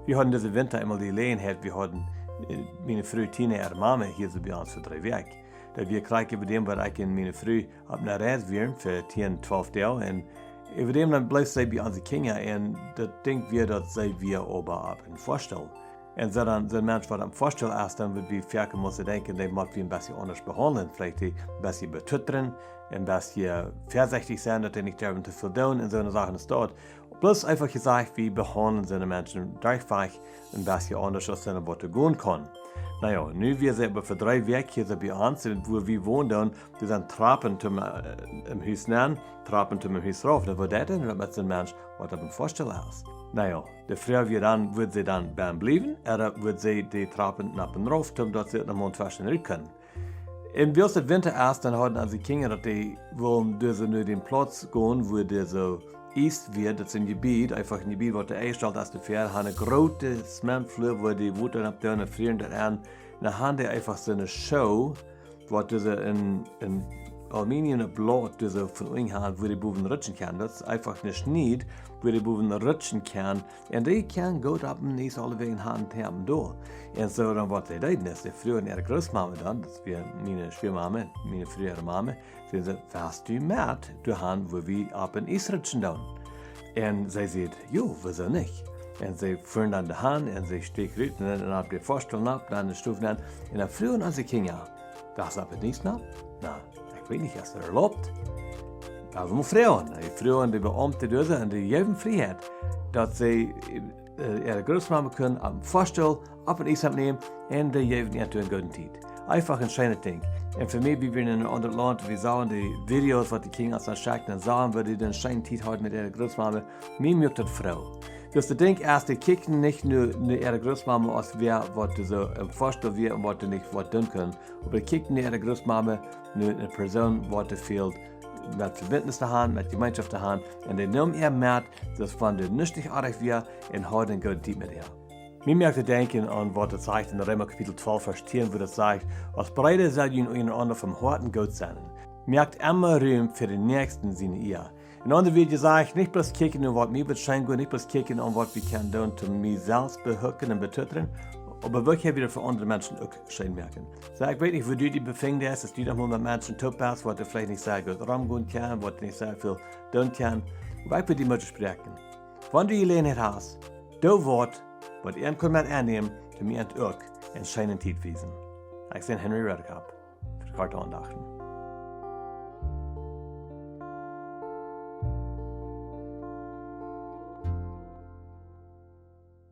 Wir hatten diese Winter einmal die Gelegenheit, wir hatten meine Frau Tina, ihre Mama, hier so bei uns für 3 Wochen. Da wir kriegen über dem, weil ich in meine Frau auf einer Reise waren für 10, 12 Tage. Und über dem dann bleibt sie bei uns Kinder und das denken wir, dass sie wir oben ab in Vorstell. Und so dann, so ein Mensch, der am Vorstell ist, dann wird wir fertig müssen denken, der muss wir ein bisschen anders behandeln. Vielleicht ein bisschen betüttern, ein bisschen vorsichtig sein, dass er nicht zu viel tun und so eine Sachen ist dort. Bloß einfach gesagt, wie behandeln seine Menschen durchweg ein bisschen anders, als seine Worte gehen kann. Naja, nu wir sind aber für 3 Wochen hier so bei uns, wo wir wohnen, wir sind Trappen zum im Haus nehmen, Trappen zum Haus rauf. Da wird das denn, mit so einem Mensch, was er beim Vorstellen ist. Naja, die Frau wird sie dann beim bleiben, oder wird sie die Trappen nach und rauf, damit sie noch mal zwischendurch können. Im Winter erst, dann hatten also Kinder, dass die wollen durch den Platz gehen, wo der so ist wird, das ist ein Gebiet, einfach ein Gebiet, wo der einstellt als der Pferd, hat eine große Smentflur, wo die Wutter ab da und frieren da an. Dann haben die einfach so eine Show, wo diese in Aluminium Blatt, diese von unten haben, wo die Buben rutschen können. Das ist einfach eine Schnitt, wo die Buben rutschen können. Und die können gut ab und nicht alle wegen Hand haben da. Und so dann, was sie leiden ist, die früher ihre Großmama dann, das wäre meine Schwiegermama, meine frühere Mama, sie sagt, was du mit, du hast, wo wir ab und ist rutschen dann. Und sie sagt, jo, wieso nicht? Und sie führen dann die Hand und sie stecken rein und dann habt ihr Vorstellung ab, dann die Stufen an. Und dann früher als die Kinder, das aber nicht nach? Na, ich weiß nicht, ist das erlaubt? Das sind Frauen. Die Frauen, die Beamte dürfen und die haben Freiheit, dass sie ihre Großmama können am Vorstell ab und Eis nehmen und die geben ihnen einen guten Zeit. Einfach ein schönes Ding. Und für mich, wie wir in einem anderen Land, wir sahen die Videos, was die Kinder aus der Schacht dann sahen, wo die den schönen Zeit hatten mit ihrer Großmama. Mir mögt das Frau. Dus de denk erst, die kicken nicht nur ihre Großmama aus, wer was so im Vorstell wir und was nicht was tun können. Aber die kicken ihre Großmama nur eine Person, was fehlt, mit Verbindnis zu haben, mit Gemeinschaft zu haben. Und die nehmen ihr mit, das von der nützlich artig wir und haben einen guten Zeit mit ihr. Mir merkt denken an, was es sagt in Römer Kapitel 12, Vers 10, wo es sagt, als Breite soll ihr einander vom Harten gut sein. Merkt immer Raum für den Nächsten seine ihr. In anderen Videos sage ich, nicht bloß kicken und was mir bescheint, nicht bloß kicken und was wir können tun, um mich selbst behücken und betötern, aber wirklich wieder für andere Menschen auch schön merken. So, ich weiß nicht, wo du dich befindest, dass du da mal mit Menschen top bist, was du vielleicht nicht sehr gut rumgehen kann, was du nicht sehr viel tun kann, aber ich will die Mutter sprechen. Wenn du Gelegenheit hast, du Wort, was ihr mit annehmen, zu mir und auch einen schönen Zeit wiesen. Ich bin Henry Redekop, für die Karton-Dachten.